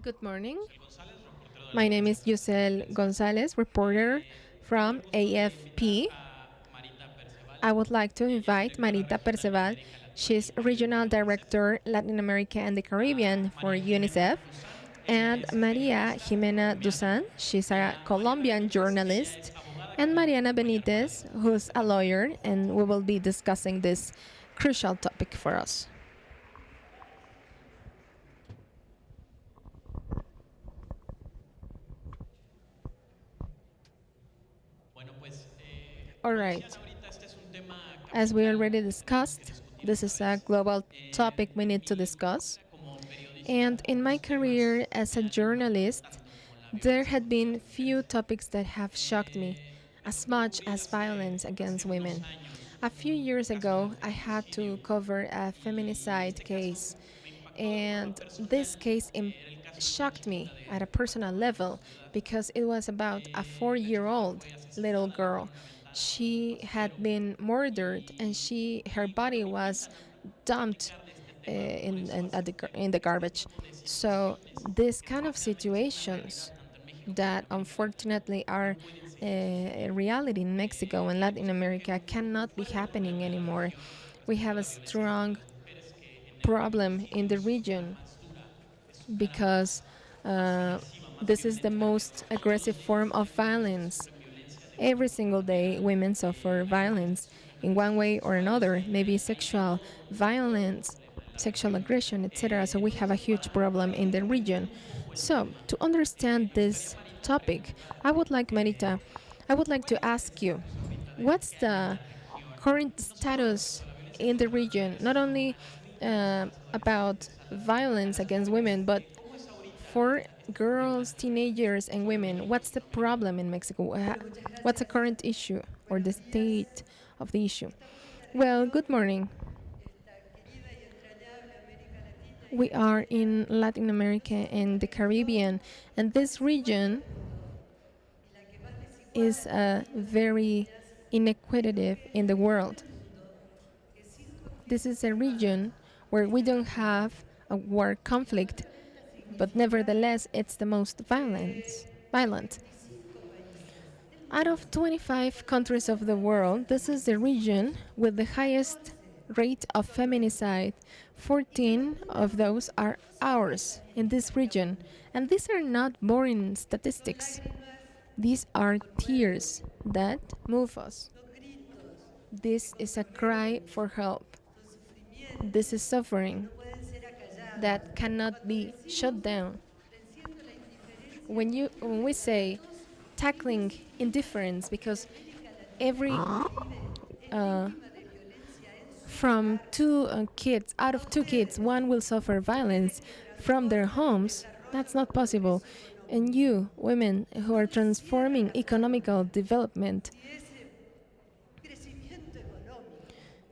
Good morning. My name is Yussel Gonzalez, reporter from AFP. I would like to invite Marita Perceval. She's Regional Director, Latin America and the Caribbean for UNICEF. And Maria Jimena Duza. She's a Colombian journalist. And Mariana Benitez, who's a lawyer, and we will be discussing this crucial topic for us. All right. As we already discussed, this is a global topic we need to discuss. And in my career as a journalist, there had been few topics that have shocked me as much as violence against women. A few years ago, I had to cover a feminicide case, and this case shocked me at a personal level because it was about a 4-year-old little girl. She had been murdered, and her body was dumped in the garbage. So these kind of situations that unfortunately are a reality in Mexico and Latin America cannot be happening anymore. We have a strong problem in the region because this is the most aggressive form of violence. Every single day, women suffer violence in one way or another, maybe sexual violence, sexual aggression, etc. So we have a huge problem in the region. So to understand this topic, I would like to ask you, what's the current status in the region, not only about violence against women, but for girls, teenagers, and women? What's the problem in Mexico? What's the current issue or the state of the issue? Well, good morning. We are in Latin America and the Caribbean, and this region is very inequitative in the world. This is a region where we don't have a war conflict, but nevertheless, it's the most violent. Out of 25 countries of the world, this is the region with the highest rate of feminicide. 14 of those are ours in this region. And these are not boring statistics. These are tears that move us. This is a cry for help. This is suffering that cannot be shut down. When we say tackling indifference, because every from two kids, out of two kids, one will suffer violence from their homes. That's not possible. And you, women who are transforming economical development,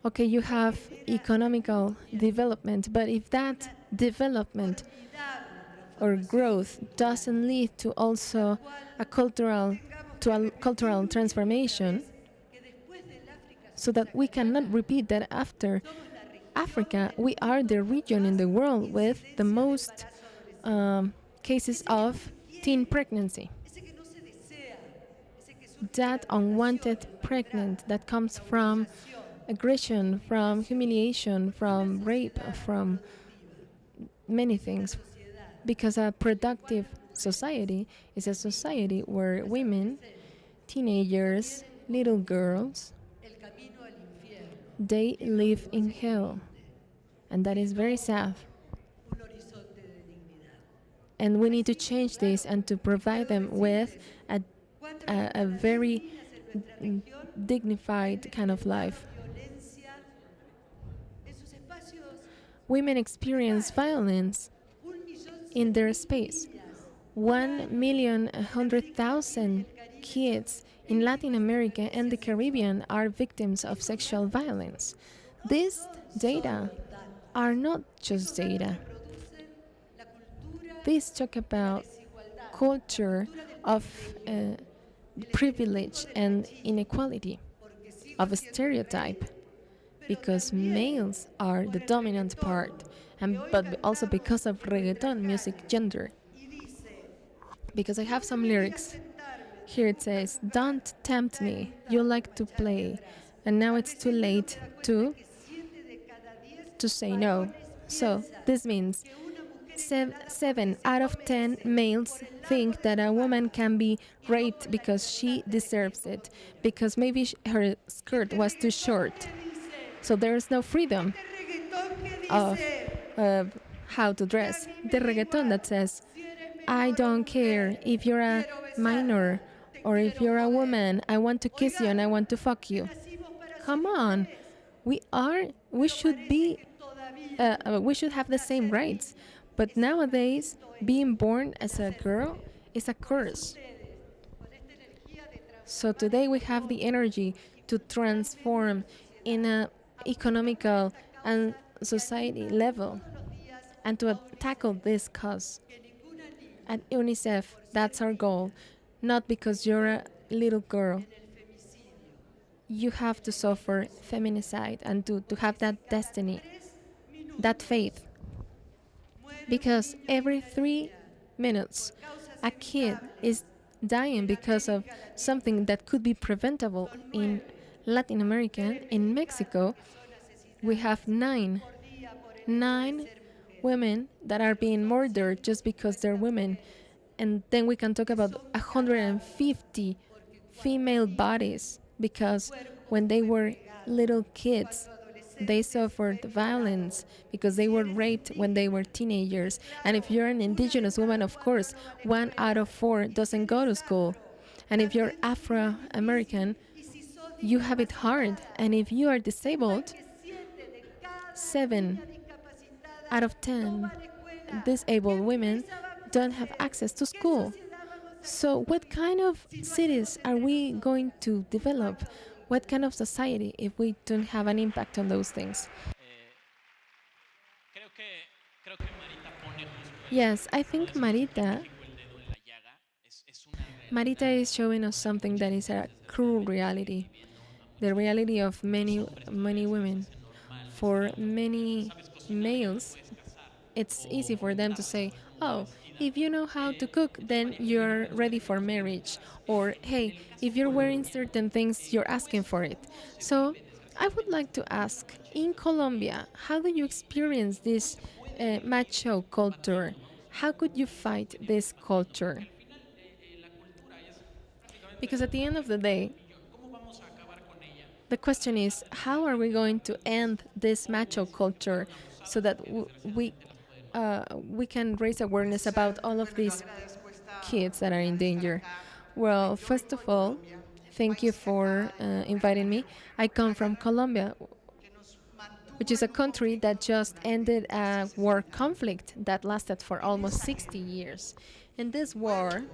okay, you have economical development, but if that development or growth doesn't lead to also a cultural transformation, so that we cannot repeat that after Africa, we are the region in the world with the most cases of teen pregnancy. That unwanted pregnant that comes from aggression, from humiliation, from rape, from many things. Because a productive society is a society where women, teenagers, little girls, they live in hell. And that is very sad. And we need to change this and to provide them with a very dignified kind of life. Women experience violence in their space. 1,100,000 kids in Latin America and the Caribbean are victims of sexual violence. These data are not just data. These talk about culture of privilege and inequality, of a stereotype, because males are the dominant part, but also because of reggaeton music gender. because I have some lyrics. Here it says, "Don't tempt me, you like to play, and now it's too late to say no." So this means 7 out of 10 males think that a woman can be raped because she deserves it, because maybe her skirt was too short. So there is no freedom of how to dress. The reggaeton that says, "I don't care if you're a minor or if you're a woman, I want to kiss you and I want to fuck you." Come on, we should be we should have the same rights. But nowadays, being born as a girl is a curse. So today we have the energy to transform in a economical and society level and to tackle this cause. At UNICEF, that's our goal. Not because you're a little girl. You have to suffer feminicide and to have that destiny, that faith. Because every 3 minutes, a kid is dying because of something that could be preventable in Latin America. In Mexico, we have nine women that are being murdered just because they're women. And then we can talk about 150 female bodies because when they were little kids, they suffered violence because they were raped when they were teenagers. And if you're an indigenous woman, of course, 1 out of 4 doesn't go to school. And if you're Afro American, you have it hard. And if you are disabled, 7 out of 10 disabled women don't have access to school. So, what kind of cities are we going to develop? What kind of society if we don't have an impact on those things? Yes, I think Marita is showing us something that is a cruel reality, the reality of many women. For many males, it's easy for them to say, "Oh, if you know how to cook, then you're ready for marriage." Or, "Hey, if you're wearing certain things, you're asking for it." So, I would like to ask, in Colombia, how do you experience this macho culture? How could you fight this culture? Because at the end of the day, the question is, how are we going to end this macho culture so that we can raise awareness about all of these kids that are in danger? Well, first of all, thank you for inviting me. I come from Colombia, which is a country that just ended a war conflict that lasted for almost 60 years. In this war,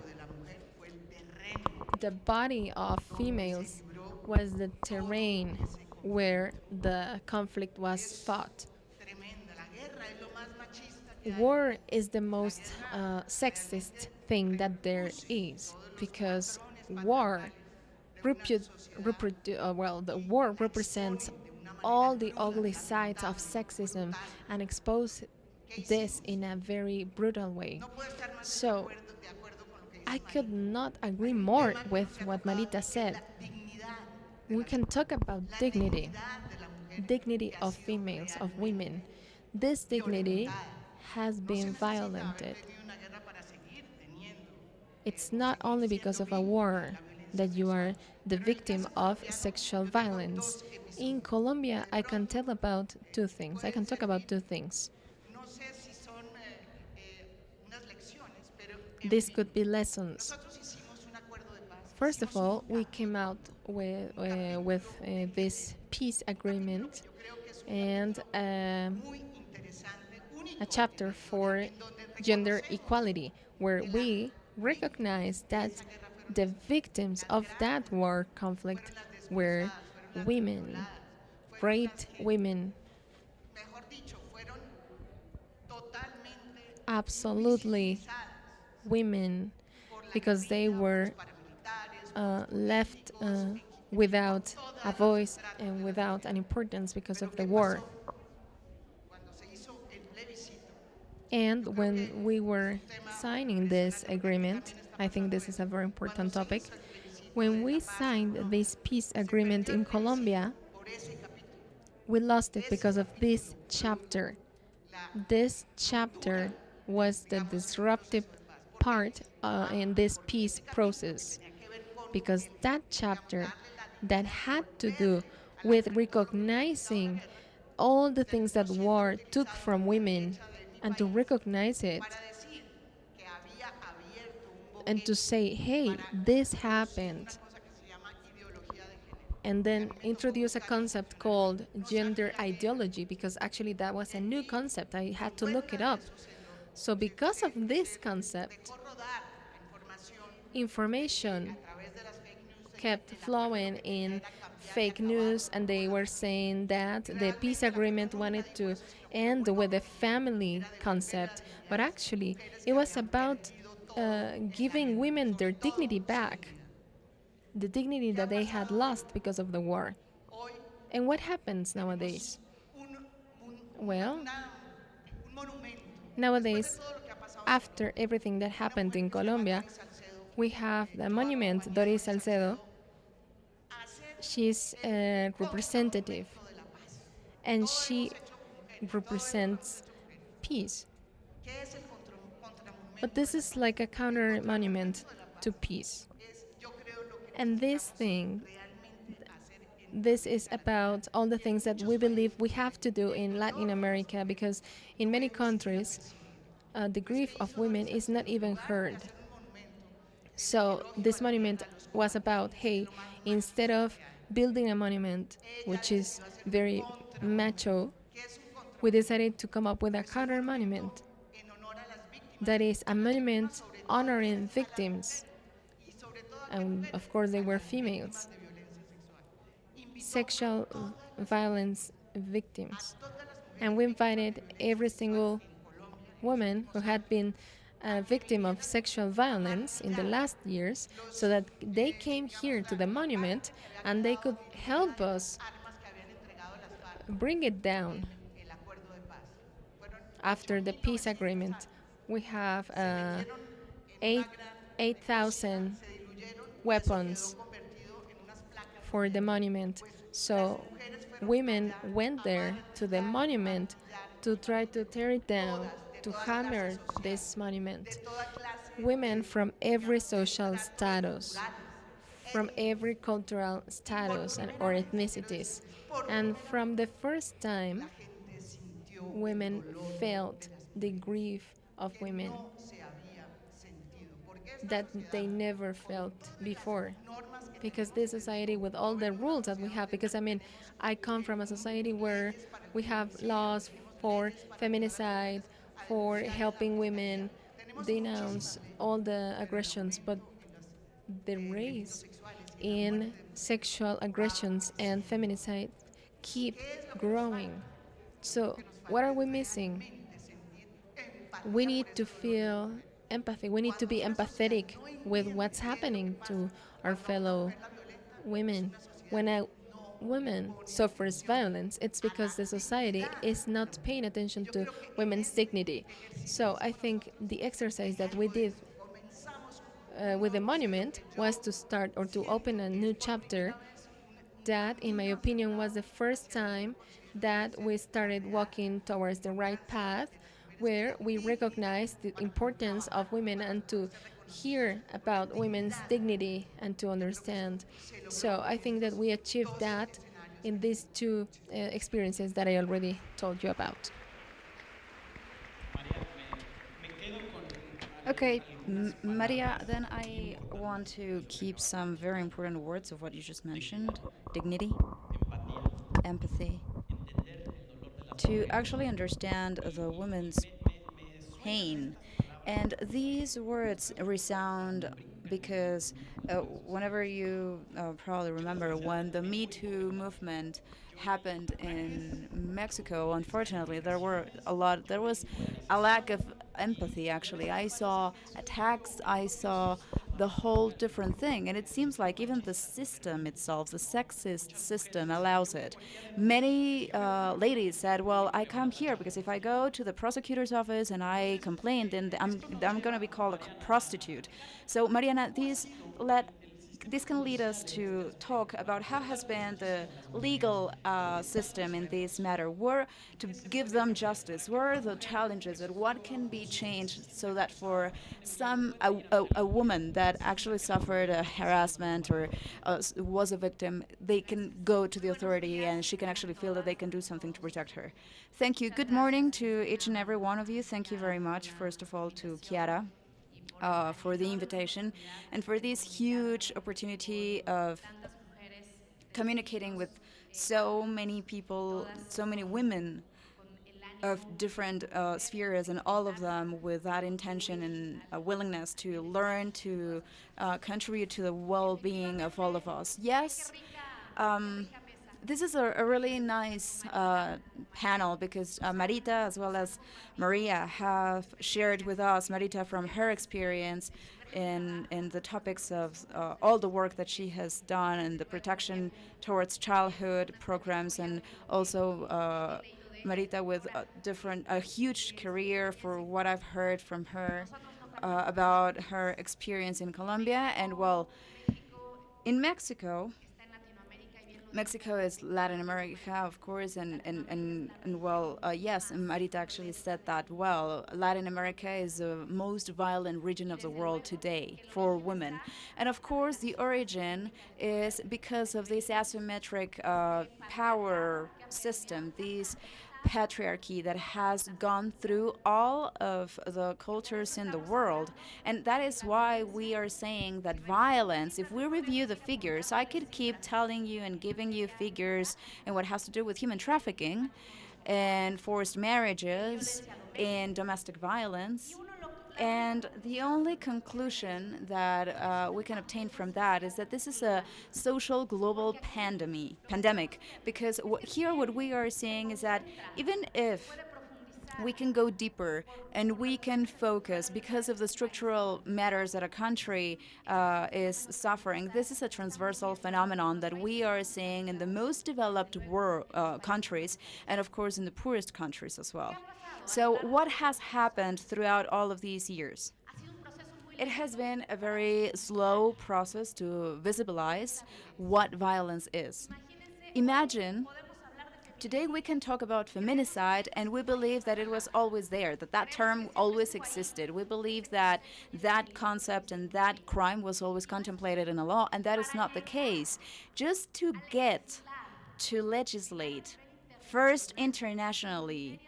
the body of females was the terrain where the conflict was fought. War is the most sexist thing that there is because war the war represents all the ugly sides of sexism and expose this in a very brutal way. So I could not agree more with what Marita said. We can talk about dignity, dignity of females, of women. This dignity has been violated. It's not only because of a war that you are the victim of sexual violence. In Colombia, I can tell about two things. I can talk about two things. This could be lessons. First of all, we came out with this peace agreement and a chapter for gender equality, where we recognize that the victims of that war conflict were women, raped women, absolutely women, because they were left without a voice and without an importance because of the war. And when we were signing this agreement, I think this is a very important topic. When we signed this peace agreement in Colombia, we lost it because of this chapter. This chapter was the disruptive part in this peace process, because that chapter that had to do with recognizing all the things that war took from women and to recognize it and to say, hey, this happened, and then introduce a concept called gender ideology, because actually that was a new concept. I had to look it up. So, because of this concept, information kept flowing in fake news, and they were saying that the peace agreement wanted to end with the family concept, but actually it was about giving women their dignity back, the dignity that they had lost because of the war. And what happens nowadays? Well, nowadays, after everything that happened in Colombia, we have the monument Doris Salcedo. She's a representative, and she represents peace. But this is like a counter monument to peace. And this is about all the things that we believe we have to do in Latin America, because in many countries, the grief of women is not even heard. So this monument was about, hey, instead of building a monument, which is very macho, we decided to come up with a counter monument that is a monument honoring victims. And of course, they were females, sexual violence victims. And we invited every single woman who had been a victim of sexual violence in the last years, so that they came here to the monument and they could help us bring it down. After the peace agreement, we have 8,000 weapons for the monument. So women went there to the monument to try to tear it down, to hammer this monument. Women from every social status, from every cultural status or ethnicities. And from the first time, women felt the grief of women that they never felt before. Because this society, with all the rules that we have, because I mean, I come from a society where we have laws for feminicide, for helping women denounce all the aggressions, but the race in sexual aggressions and feminicide keep growing. So, what are we missing? We need to feel empathy. We need to be empathetic with what's happening to our fellow women. When a woman suffers violence, it's because the society is not paying attention to women's dignity. So I think the exercise that we did with the monument was to start or to open a new chapter. That, in my opinion, was the first time that we started walking towards the right path, where we recognized the importance of women and to hear about women's dignity and to understand. So I think that we achieved that in these two experiences that I already told you about. Okay, Maria, then I want to keep some very important words of what you just mentioned: dignity, empathy, to actually understand the woman's pain. And these words resound because whenever you probably remember when the Me Too movement happened in Mexico, unfortunately, there was a lack of empathy actually. I saw attacks, I saw the whole different thing. And it seems like even the system itself, the sexist system, allows it. Many ladies said, well, I come here because if I go to the prosecutor's office and I complain, then I'm going to be called a prostitute. So, Mariana, this can lead us to talk about how has been the legal system in this matter, where to give them justice, where are the challenges, and what can be changed so that for a woman that actually suffered a harassment or was a victim, they can go to the authority and she can actually feel that they can do something to protect her. Thank you. Good morning to each and every one of you. Thank you very much, first of all, to Chiara for the invitation and for this huge opportunity of communicating with so many people, so many women of different spheres, and all of them with that intention and a willingness to learn, to contribute to the well being of all of us. Yes, this is a really nice panel because Marita as well as Maria have shared with us, Marita from her experience in the topics of all the work that she has done and the protection towards childhood programs, and also Marita with a huge career for what I've heard from her about her experience in Colombia. And well, in Mexico, Mexico is Latin America, of course, and well, yes, Marita actually said that well. Latin America is the most violent region of the world today for women. And of course, the origin is because of this asymmetric power system, these patriarchy that has gone through all of the cultures in the world. And that is why we are saying that violence, if we review the figures, I could keep telling you and giving you figures and what has to do with human trafficking and forced marriages and domestic violence. And the only conclusion that we can obtain from that is that this is a social global pandemic. Because here, what we are seeing is that even if we can go deeper and we can focus because of the structural matters that a country is suffering. This is a transversal phenomenon that we are seeing in the most developed countries and, of course, in the poorest countries as well. So, what has happened throughout all of these years? It has been a very slow process to visibilize what violence is. Imagine today we can talk about feminicide, and we believe that it was always there, that that term always existed. We believe that that concept and that crime was always contemplated in a law, and that is not the case. Just to get to legislate, first internationally,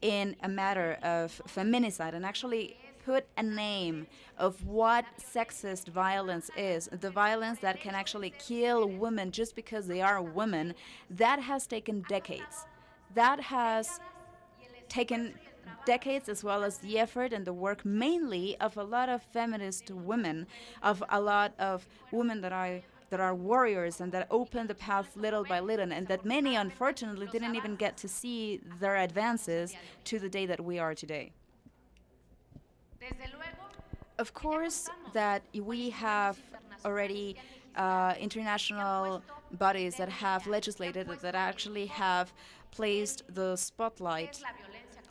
in a matter of feminicide and actually put a name of what sexist violence is, the violence that can actually kill women just because they are women, that has taken decades. That has taken decades, as well as the effort and the work mainly of a lot of feminist women, of a lot of women that are warriors and that open the path little by little, and that many unfortunately didn't even get to see their advances to the day that we are today. Of course, that we have already international bodies that have legislated, that actually have placed the spotlight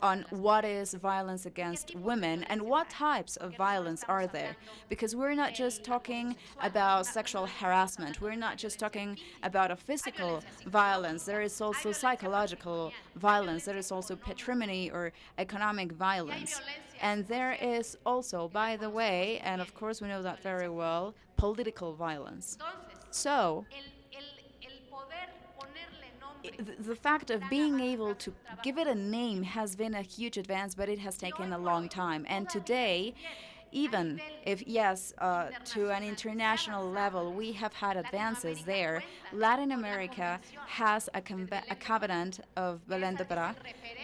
on what is violence against women and what types of violence are there. Because we're not just talking about sexual harassment, we're not just talking about a physical violence, there is also psychological violence, there is also patrimony or economic violence. And there is also, by the way, and of course we know that very well, political violence. So, the fact of being able to give it a name has been a huge advance, but it has taken a long time. And today, even if, yes, to an international level, we have had advances there, Latin America has a covenant of Belém do Pará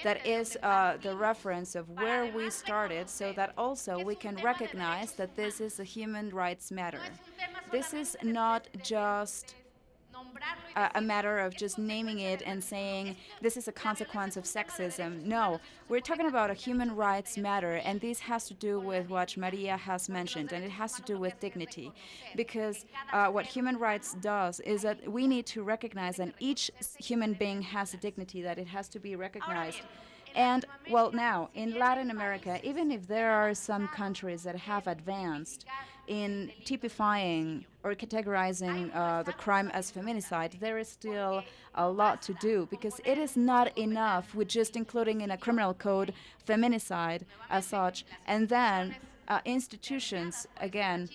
that is the reference of where we started, so that also we can recognize that this is a human rights matter. This is not just a matter of just naming it and saying this is a consequence of sexism. No, we're talking about a human rights matter, and this has to do with what Maria has mentioned, and it has to do with dignity. Because what human rights does is that we need to recognize that each human being has a dignity, that it has to be recognized. And well, now in Latin America, even if there are some countries that have advanced in typifying or categorizing the crime as feminicide, there is still a lot to do, because it is not enough with just including in a criminal code feminicide as such, and then institutions again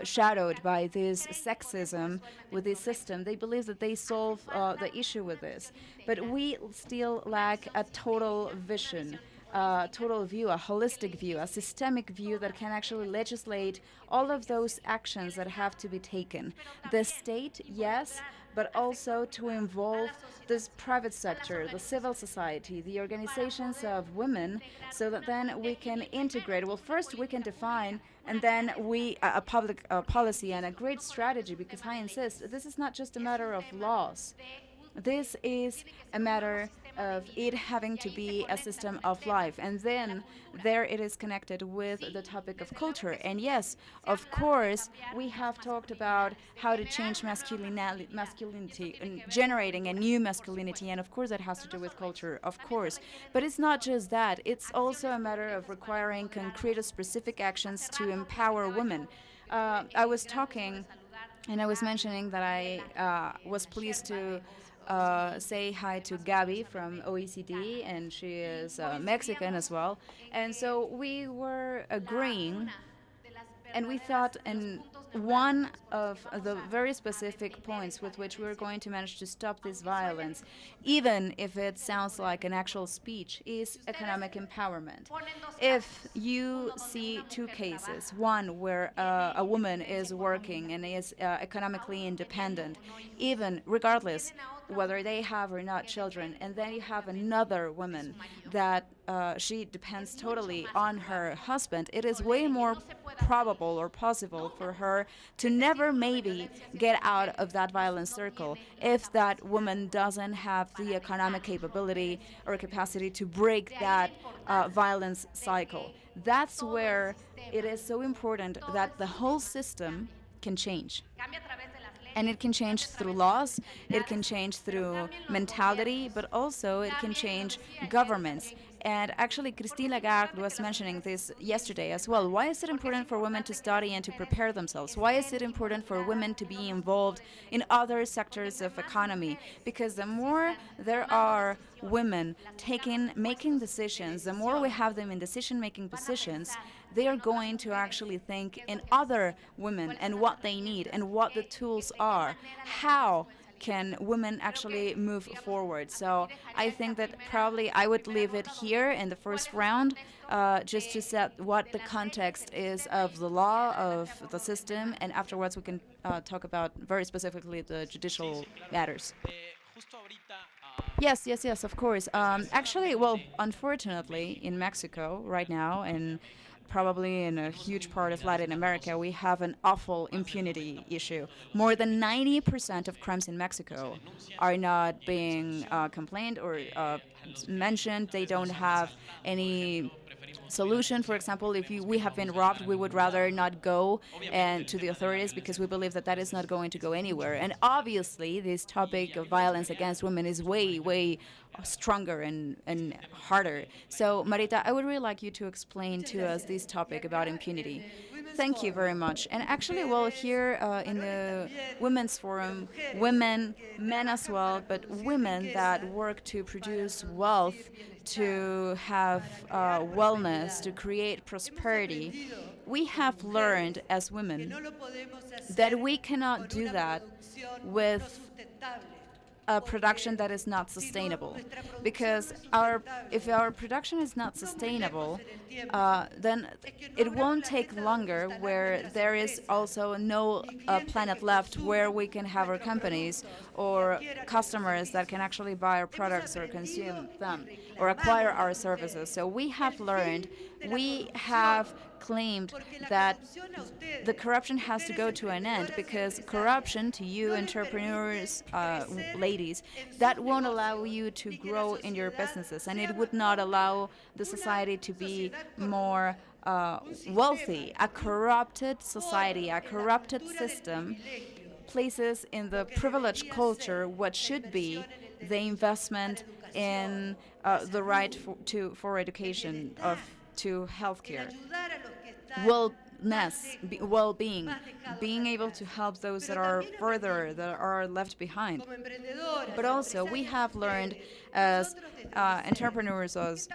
shadowed by this sexism with this system. They believe that they solve the issue with this. But we still lack a total vision, a total view, a holistic view, a systemic view that can actually legislate all of those actions that have to be taken. The state, yes, but also to involve this private sector, the civil society, the organizations of women, so that then we can integrate. Well, first we can define, and then a public policy and a great strategy, because I insist, this is not just a matter of laws. This is a matter of it having to be a system of life. And then there it is connected with the topic of culture. And yes, of course, we have talked about how to change masculinity and generating a new masculinity. And of course, that has to do with culture, of course. But it's not just that. It's also a matter of requiring concrete, specific actions to empower women. I was talking and I was mentioning that I was pleased to say hi to Gabby from OECD, and she is Mexican as well. And so we were agreeing, and we thought, and one of the very specific points with which we're going to manage to stop this violence, even if it sounds like an actual speech, is economic empowerment. If you see two cases, one where a woman is working and is economically independent, even regardless whether they have or not children, and then you have another woman that she depends totally on her husband, it is way more probable or possible for her to never maybe get out of that violent circle if that woman doesn't have the economic capability or capacity to break that violence cycle. That's where it is so important that the whole system can change. And it can change through laws, it can change through mentality, but also it can change governments. And actually, Christine Lagarde was mentioning this yesterday as well. Why is it important for women to study and to prepare themselves? Why is it important for women to be involved in other sectors of economy? Because the more there are women making decisions, the more we have them in decision-making positions, they are going to actually think in other women and what they need and what the tools are. How can women actually move forward? So I think that probably I would leave it here in the first round, just to set what the context is of the law, of the system, and afterwards we can talk about very specifically the judicial matters. Yes, yes, yes, of course. Actually, well, unfortunately, in Mexico right now, and probably in a huge part of Latin America, we have an awful impunity issue. More than 90% of crimes in Mexico are not being complained or mentioned. They don't have any solution. For example, if we have been robbed, we would rather not go and to the authorities because we believe that that is not going to go anywhere. And obviously, this topic of violence against women is way, way stronger and harder. So, Marita, I would really like you to explain to us this topic about impunity. Thank you very much. And actually, well, here in the Women's Forum, women, men as well, but women that work to produce wealth, to have wellness, to create prosperity, we have learned as women that we cannot do that with a production that is not sustainable, because if our production is not sustainable, then it won't take longer where there is also no planet left where we can have our companies or customers that can actually buy our products or consume them or acquire our services. So we have learned We have claimed that the corruption has to go to an end, because corruption to you entrepreneurs, ladies, that won't allow you to grow in your businesses, and it would not allow the society to be more wealthy. A corrupted society, a corrupted system places in the privileged culture what should be the investment in the right for education, to healthcare, well-being, being able to help those that are further, that are left behind. But also, we have learned as entrepreneurs, as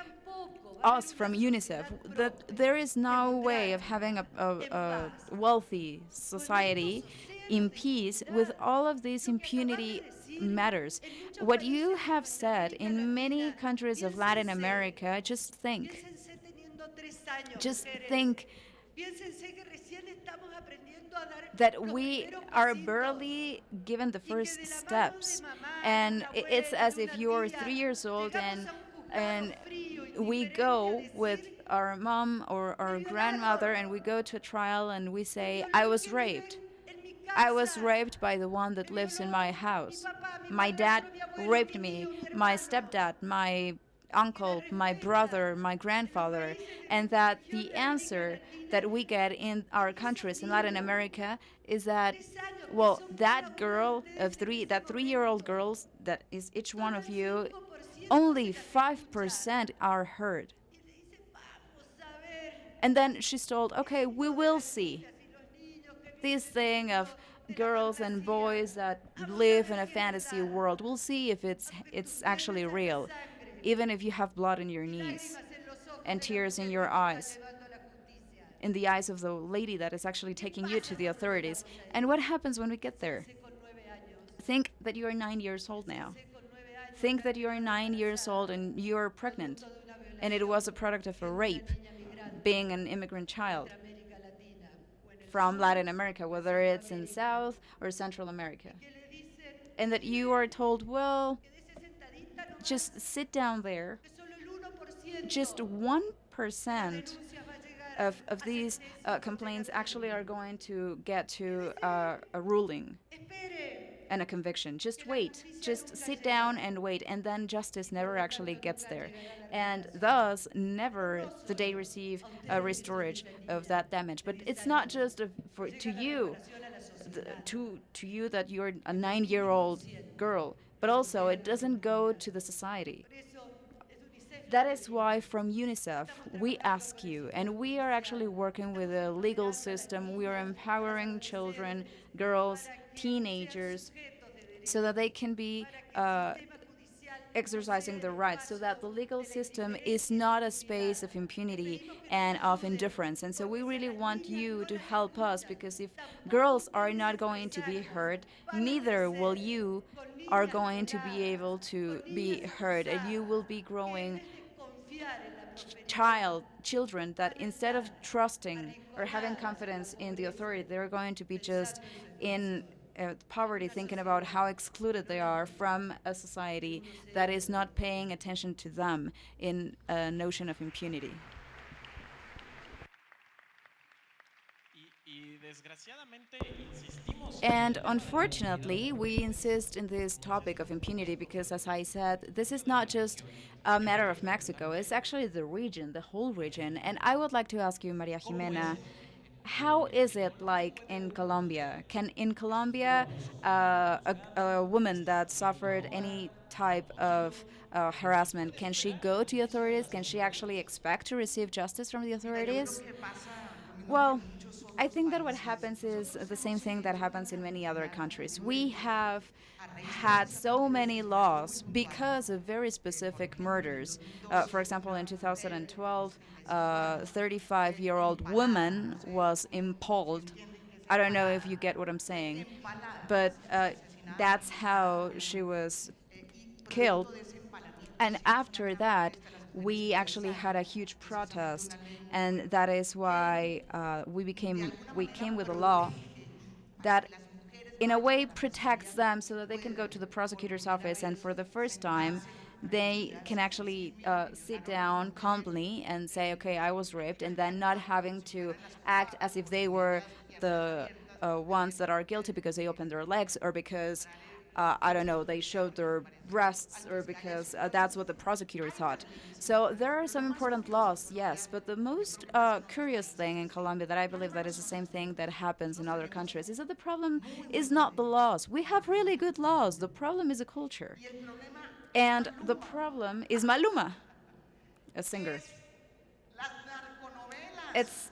us from UNICEF, that there is no way of having a wealthy society in peace with all of these impunity matters. What you have said in many countries of Latin America, just think that we are barely given the first steps, and it's as if you're 3 years old, and we go with our mom or our grandmother, and we go to a trial, and we say, I was raped. I was raped by the one that lives in my house. My dad raped me, my stepdad, my uncle, my brother, my grandfather. And that the answer that we get in our countries in Latin America is that, well, that girl of three, that 3 year old girls, that is each one of you, only 5% are heard. And then she's told, okay, we will see. This thing of girls and boys that live in a fantasy world, we'll see if it's actually real, even if you have blood in your knees and tears in your eyes, in the eyes of the lady that is actually taking you to the authorities. And what happens when we get there? Think that you are 9 years old now. Think that you are 9 years old and you are pregnant, and it was a product of a rape, being an immigrant child from Latin America, whether it's in South or Central America. And that you are told, well, just sit down there. Just 1% of these complaints actually are going to get to a ruling and a conviction. Just wait. Just sit down and wait. And then justice never actually gets there. And thus, never do they receive a restorage of that damage. But it's not just to you, to you that you're a 9-year-old girl, but also it doesn't go to the society. That is why from UNICEF we ask you, and we are actually working with a legal system, we are empowering children, girls, teenagers, so that they can be exercising their rights, so that the legal system is not a space of impunity and of indifference. And so we really want you to help us, because if girls are not going to be heard, neither will you are going to be able to be heard, and you will be growing children that instead of trusting or having confidence in the authority, they're going to be just in poverty, thinking about how excluded they are from a society that is not paying attention to them in a notion of impunity. And unfortunately, we insist in this topic of impunity because, as I said, this is not just a matter of Mexico, it's actually the region, the whole region. And I would like to ask you, Maria Jimena, how is it like in Colombia? Can in Colombia a woman that suffered any type of harassment, can she go to the authorities? Can she actually expect to receive justice from the authorities? Well, I think that what happens is the same thing that happens in many other countries. We have had so many laws because of very specific murders. For example, in 2012, a 35-year-old woman was impaled. I don't know if you get what I'm saying, but that's how she was killed. And after that, we actually had a huge protest, and that is why we came with a law that in a way protects them so that they can go to the prosecutor's office, and for the first time they can actually sit down calmly and say, okay, I was raped, and then not having to act as if they were the ones that are guilty because they opened their legs or because I don't know, they showed their breasts or because that's what the prosecutor thought. So there are some important laws, yes, but the most curious thing in Colombia that I believe that is the same thing that happens in other countries is that the problem is not the laws. We have really good laws. The problem is a culture. And the problem is Maluma, a singer. It's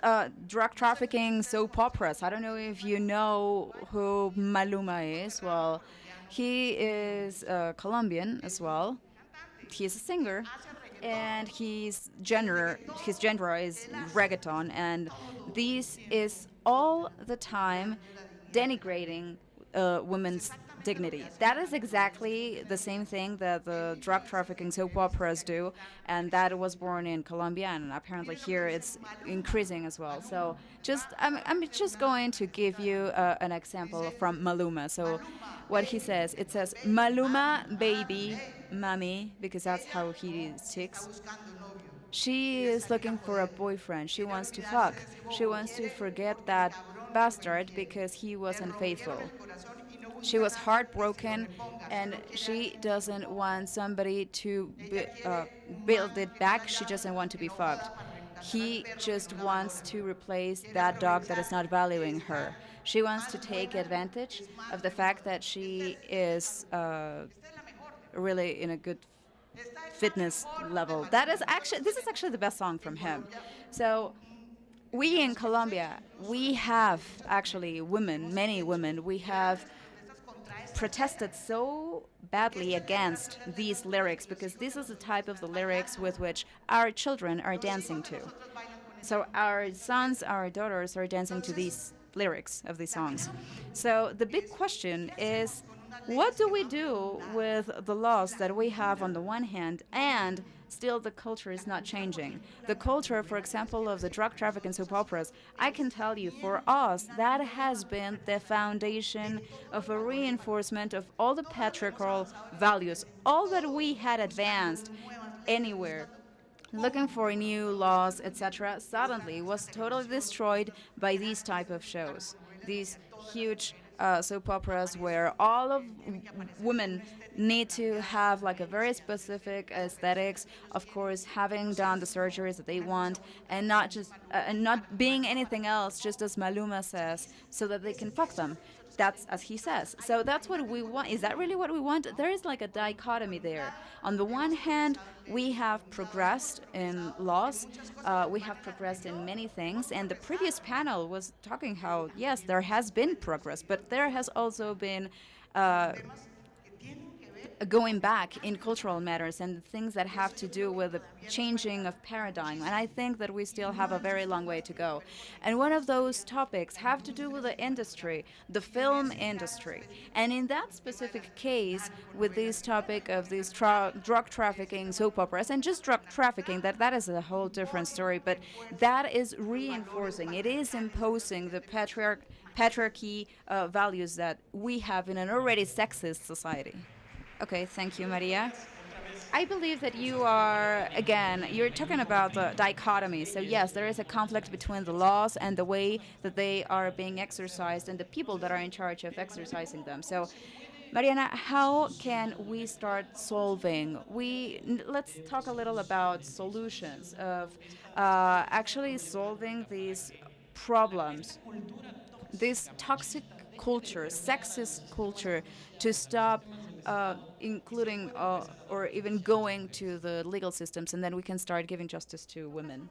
drug trafficking soap operas. I don't know if you know who Maluma is. Well, he is Colombian as well. He's a singer, and his genre is reggaeton, and this is all the time denigrating women's dignity. That is exactly the same thing that the drug trafficking soap operas do, and that was born in Colombia, and apparently here it's increasing as well. So I'm just going to give you an example from Maluma. So what he says, it says Maluma baby, mommy, because that's how he speaks. She is looking for a boyfriend. She wants to fuck. She wants to forget that bastard because he was unfaithful. She was heartbroken, and she doesn't want somebody to build it back. She doesn't want to be fucked. He just wants to replace that dog that is not valuing her. She wants to take advantage of the fact that she is really in a good fitness level. This is actually the best song from him. So we in Colombia, we have actually women, many women, we have protested so badly against these lyrics because this is the type of the lyrics with which our children are dancing to. So our sons, our daughters are dancing to these lyrics of these songs. So the big question is, what do we do with the laws that we have on the one hand and still the culture is not changing? The culture, for example, of the drug traffic and soap operas, I can tell you for us, that has been the foundation of a reinforcement of all the patriarchal values, all that we had advanced anywhere looking for new laws, etc., suddenly was totally destroyed by these type of shows. These huge soap operas where all of women need to have like a very specific aesthetics, of course having done the surgeries that they want and not being anything else, just as Maluma says, so that they can fuck them. That's as he says. So that's what we want. Is that really what we want? There is like a dichotomy there. On the one hand, we have progressed in laws, we have progressed in many things, and the previous panel was talking how, yes, there has been progress, but there has also been going back in cultural matters and things that have to do with the changing of paradigm. And I think that we still have a very long way to go. And one of those topics have to do with the industry, the film industry. And in that specific case, with this topic of these drug trafficking soap operas, and just drug trafficking, that is a whole different story, but that is reinforcing, it is imposing the patriarchy values that we have in an already sexist society. Okay, thank you, Maria. I believe that you are, again, you're talking about the dichotomy. So, yes, there is a conflict between the laws and the way that they are being exercised and the people that are in charge of exercising them. So, Mariana, how can we start solving? Let's talk a little about solutions of actually solving these problems, this toxic culture, sexist culture, to stop including or even going to the legal systems, and then we can start giving justice to women.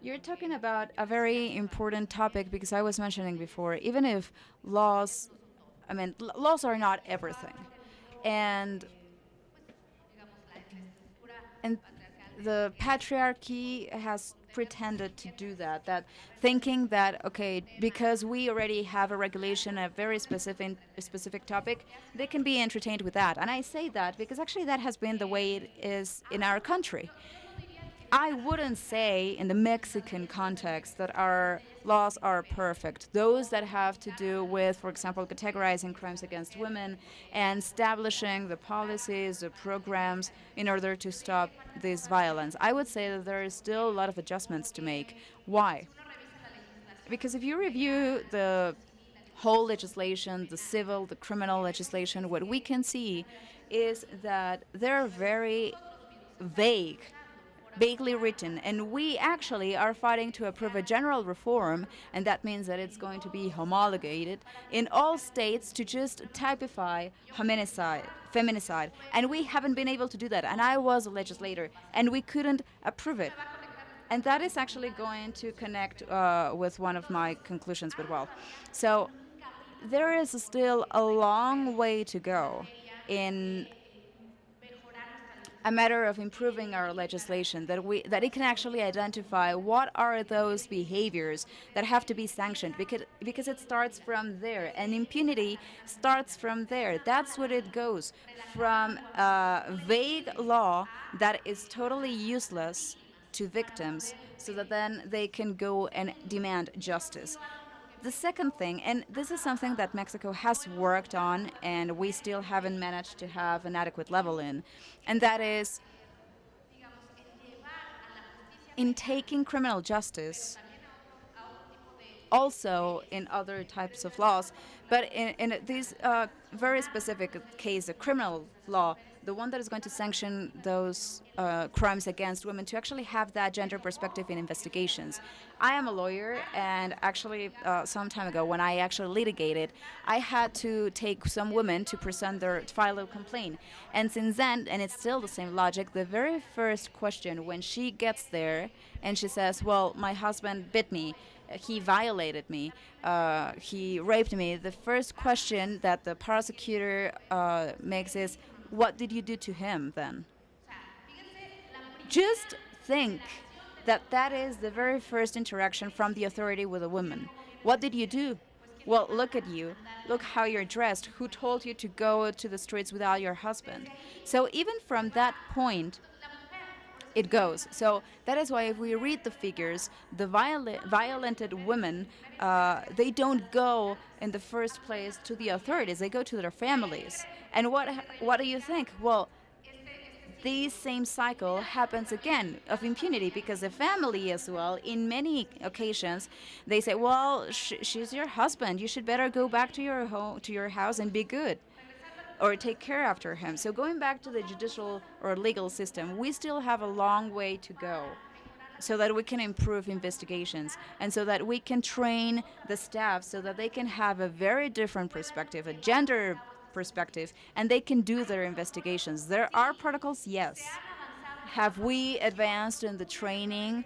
You're talking about a very important topic because I was mentioning before, even if laws, I mean, laws are not everything. And and the patriarchy has pretended to do that, that thinking that, okay, because we already have a regulation, a very specific topic, they can be entertained with that. And I say that because actually that has been the way it is in our country. I wouldn't say in the Mexican context that our laws are perfect. Those that have to do with, for example, categorizing crimes against women and establishing the policies, the programs in order to stop this violence. I would say that there is still a lot of adjustments to make. Why? Because if you review the whole legislation, the civil, the criminal legislation, what we can see is that they're very vague, vaguely written, and we actually are fighting to approve a general reform, and that means that it's going to be homologated in all states to just typify feminicide, and we haven't been able to do that. And I was a legislator, and we couldn't approve it. And that is actually going to connect with one of my conclusions, but well. So there is still a long way to go in a matter of improving our legislation, that it can actually identify what are those behaviors that have to be sanctioned, because it starts from there, and impunity starts from there. That's what it goes from a vague law that is totally useless to victims, so that then they can go and demand justice. The second thing, and this is something that Mexico has worked on and we still haven't managed to have an adequate level in, and that is in taking criminal justice also in other types of laws, but in this very specific case, the criminal law, the one that is going to sanction those crimes against women, to actually have that gender perspective in investigations. I am a lawyer, and actually, some time ago, when I actually litigated, I had to take some women to file a complaint. And since then, and it's still the same logic, the very first question when she gets there and she says, "Well, my husband bit me, he violated me, he raped me," the first question that the prosecutor makes is, "What did you do to him then?" Just think that that is the very first interaction from the authority with a woman. What did you do? Well, look at you. Look how you're dressed. Who told you to go to the streets without your husband? So even from that point, it goes. So that is why if we read the figures, the violented women, they don't go in the first place to the authorities. They go to their families. And what do you think? Well, this same cycle happens again of impunity, because the family as well, in many occasions, they say, "Well, she's your husband. You should better go back to your home, to your house, and be good, or take care after him." So going back to the judicial or legal system, we still have a long way to go, so that we can improve investigations and so that we can train the staff so that they can have a very different perspective, a gender perspective, and they can do their investigations. There are protocols, yes. Have we advanced in the training?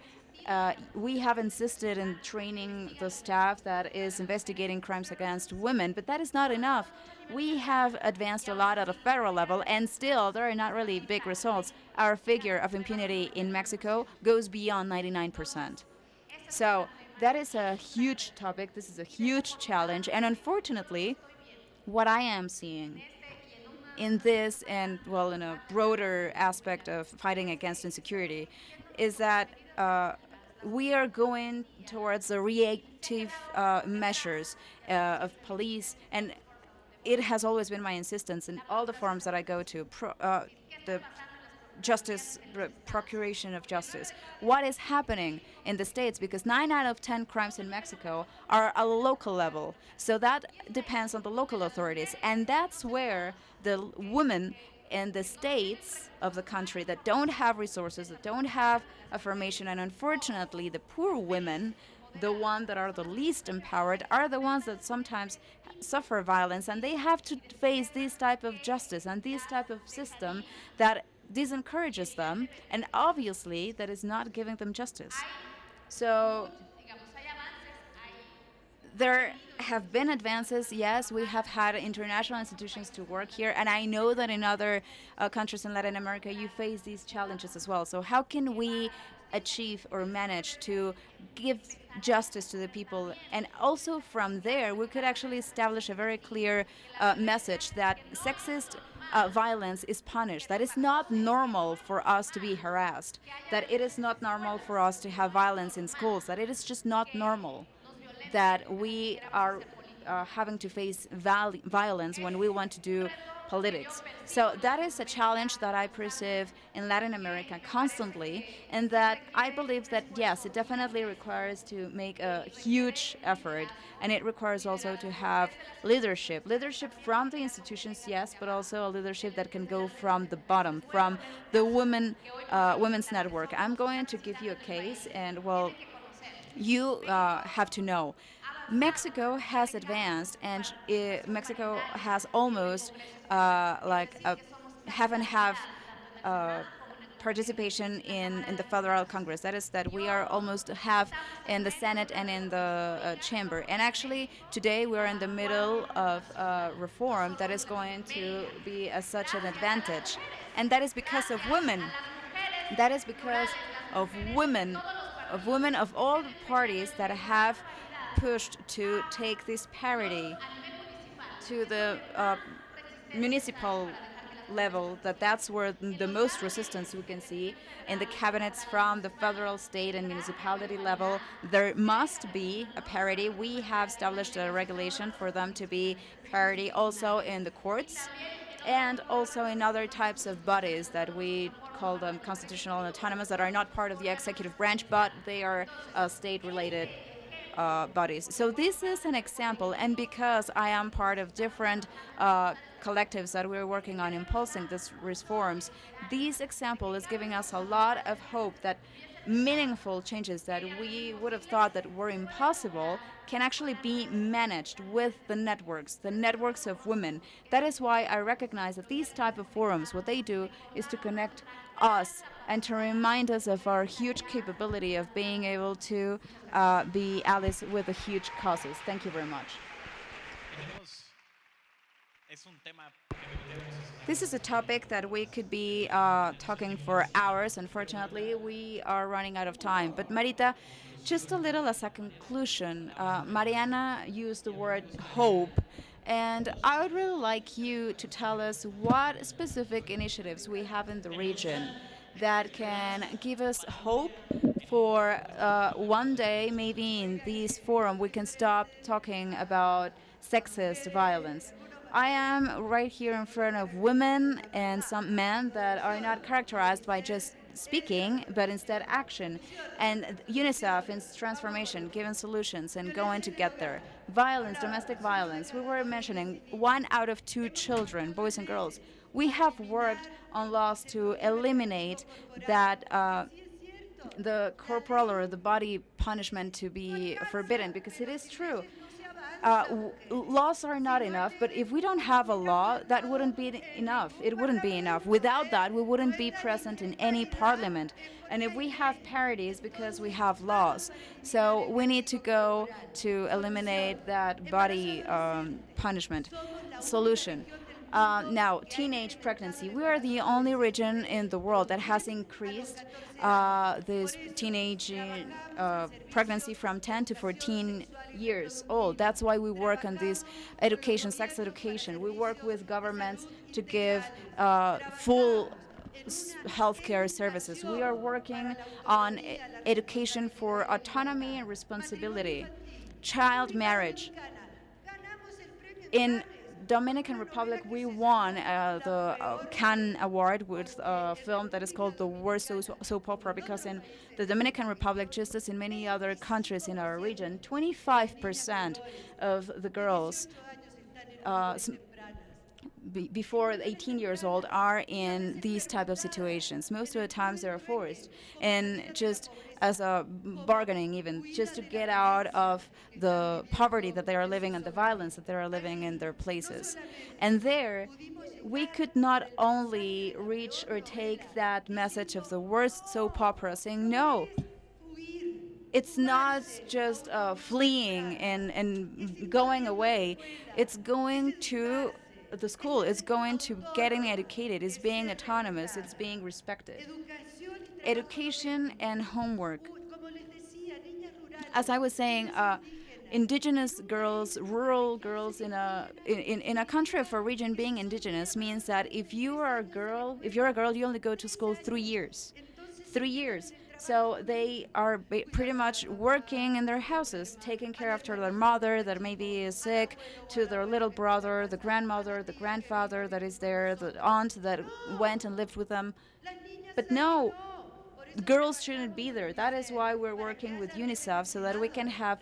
We have insisted in training the staff that is investigating crimes against women, but that is not enough. We have advanced a lot at a federal level, and still there are not really big results. Our figure of impunity in Mexico goes beyond 99%. So that is a huge topic. This is a huge challenge, and unfortunately, what I am seeing in this, and well, in a broader aspect of fighting against insecurity, is that we are going towards the reactive measures of police, and it has always been my insistence in all the forums that I go to, the justice, procuration of justice. What is happening in the States? Because 9 out of 10 crimes in Mexico are at a local level. So that depends on the local authorities. And that's where the women in the states of the country that don't have resources, that don't have affirmation, and unfortunately the poor women, the ones that are the least empowered, are the ones that sometimes suffer violence, and they have to face this type of justice and this type of system that disencourages them, and obviously that is not giving them justice. So there have been advances, yes. We have had international institutions to work here, and I know that in other countries in Latin America you face these challenges as well. So how can we achieve or manage to give justice to the people? And also from there we could actually establish a very clear message that sexist violence is punished. That is not normal for us to be harassed. That it is not normal for us to have violence in schools. That it is just not normal that we are having to face violence when we want to do politics. So that is a challenge that I perceive in Latin America constantly, and that I believe that yes, it definitely requires to make a huge effort, and it requires also to have leadership from the institutions, yes, but also a leadership that can go from the bottom, from the women's network. I'm going to give you a case, and well, you have to know. Mexico has advanced, and Mexico has almost like a have and have uh, participation in the federal Congress. That is that we are almost have in the Senate and in the chamber. And actually, today we are in the middle of reform that is going to be such an advantage, and that is because of women. That is because of women of all the parties that have pushed to take this parity to the municipal level. That's where the most resistance we can see in the cabinets from the federal, state, and municipality level. There must be a parity. We have established a regulation for them to be parity also in the courts and also in other types of bodies that we call them constitutional and autonomous, that are not part of the executive branch, but they are state-related bodies. So this is an example, and because I am part of different collectives that we're working on impulsing these reforms, this example is giving us a lot of hope that meaningful changes that we would have thought that were impossible can actually be managed with the networks of women. That is why I recognize that these type of forums, what they do is to connect us and to remind us of our huge capability of being able to be allies with the huge causes. Thank you very much. This is a topic that we could be talking for hours. Unfortunately, we are running out of time. But Marita, just a little as a conclusion, Mariana used the word hope. And I would really like you to tell us what specific initiatives we have in the region that can give us hope for one day, maybe in this forum, we can stop talking about sexist violence. I am right here in front of women and some men that are not characterized by just speaking, but instead action. And UNICEF in transformation, giving solutions and going to get there. Violence, domestic violence. We were mentioning 1 out of 2 children, boys and girls. We have worked on laws to eliminate that the corporal or the body punishment to be forbidden, because it is true. Laws are not enough, but if we don't have a law, that wouldn't be enough. It wouldn't be enough. Without that, we wouldn't be present in any parliament. And if we have parities, because we have laws. So we need to go to eliminate that body punishment solution. Now, teenage pregnancy. We are the only region in the world that has increased this teenage pregnancy from 10 to 14 years old. That's why we work on this education, sex education. We work with governments to give full healthcare services. We are working on education for autonomy and responsibility, child marriage. In Dominican Republic, we won the Cannes Award with a film that is called The Worst Soap Opera, because in the Dominican Republic, just as in many other countries in our region, 25% of the girls before 18 years old are in these type of situations. Most of the times they are forced, and just as a bargaining, even just to get out of the poverty that they are living and the violence that they are living in their places. And there we could not only reach or take that message of the worst soap opera, saying no, it's not just fleeing and going away. It's going to the school. It's going to getting educated. It's being autonomous. It's being respected. Education and homework. As I was saying, indigenous girls, rural girls in a country of origin being indigenous means that if you're a girl, you only go to school 3 years. 3 years. So they are pretty much working in their houses, taking care after their mother that maybe is sick, to their little brother, the grandmother, the grandfather that is there, the aunt that went and lived with them. But no, girls shouldn't be there. That is why we're working with UNICEF so that we can have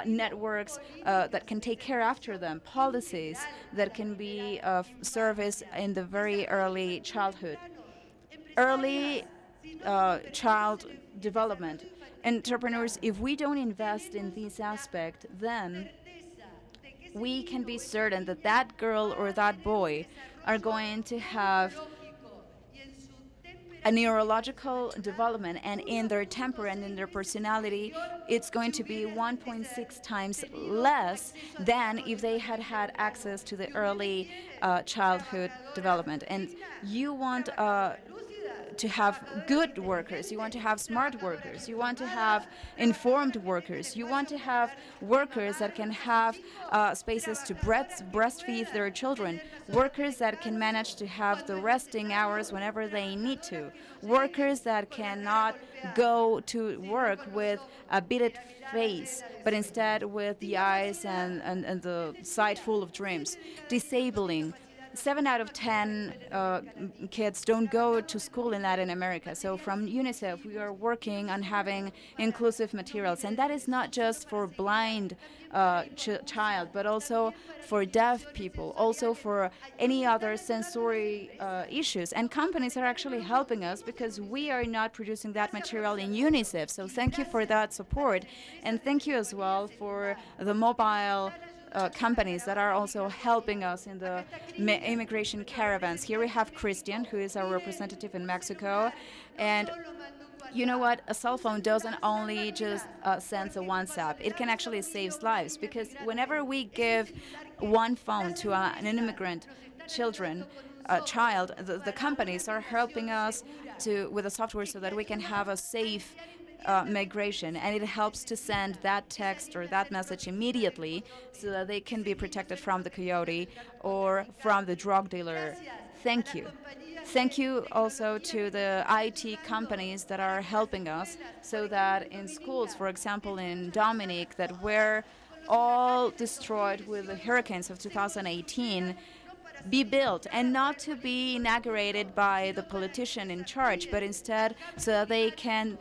networks that can take care after them, policies that can be of service in the very early childhood. Early child development. Entrepreneurs, if we don't invest in this aspect, then we can be certain that that girl or that boy are going to have a neurological development, and in their temper and in their personality, it's going to be 1.6 times less than if they had had access to the early childhood development. And you want to have good workers, you want to have smart workers, you want to have informed workers, you want to have workers that can have spaces to breastfeed their children, workers that can manage to have the resting hours whenever they need to, workers that cannot go to work with a beaded face, but instead with the eyes and the sight full of dreams, disabling. 7 out of 10 kids don't go to school in Latin America. So from UNICEF, we are working on having inclusive materials. And that is not just for blind child, but also for deaf people, also for any other sensory issues. And companies are actually helping us because we are not producing that material in UNICEF. So thank you for that support. And thank you as well for the mobile companies that are also helping us in the immigration caravans. Here we have Christian, who is our representative in Mexico. And you know what? A cell phone doesn't only just send a WhatsApp. It can actually save lives, because whenever we give one phone to an immigrant child, the companies are helping us with the software so that we can have a safe migration, and it helps to send that text or that message immediately so that they can be protected from the coyote or from the drug dealer. Thank you. Thank you also to the IT companies that are helping us so that in schools, for example in Dominic, that were all destroyed with the hurricanes of 2018, be built, and not to be inaugurated by the politician in charge, but instead so that they can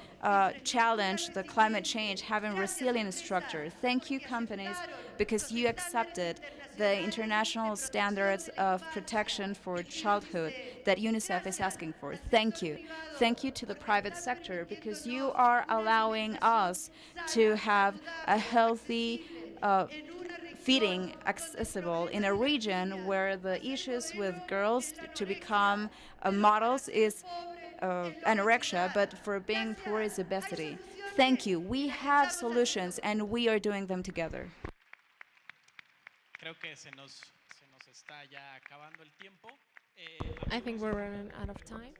challenge the climate change, having resilient structure. Thank you, companies, because you accepted the international standards of protection for childhood that UNICEF is asking for. Thank you. Thank you to the private sector, because you are allowing us to have a healthy feeding accessible in a region where the issues with girls to become models is anorexia, but for being poor is obesity. Thank you. We have solutions and we are doing them together. I think we're running out of time.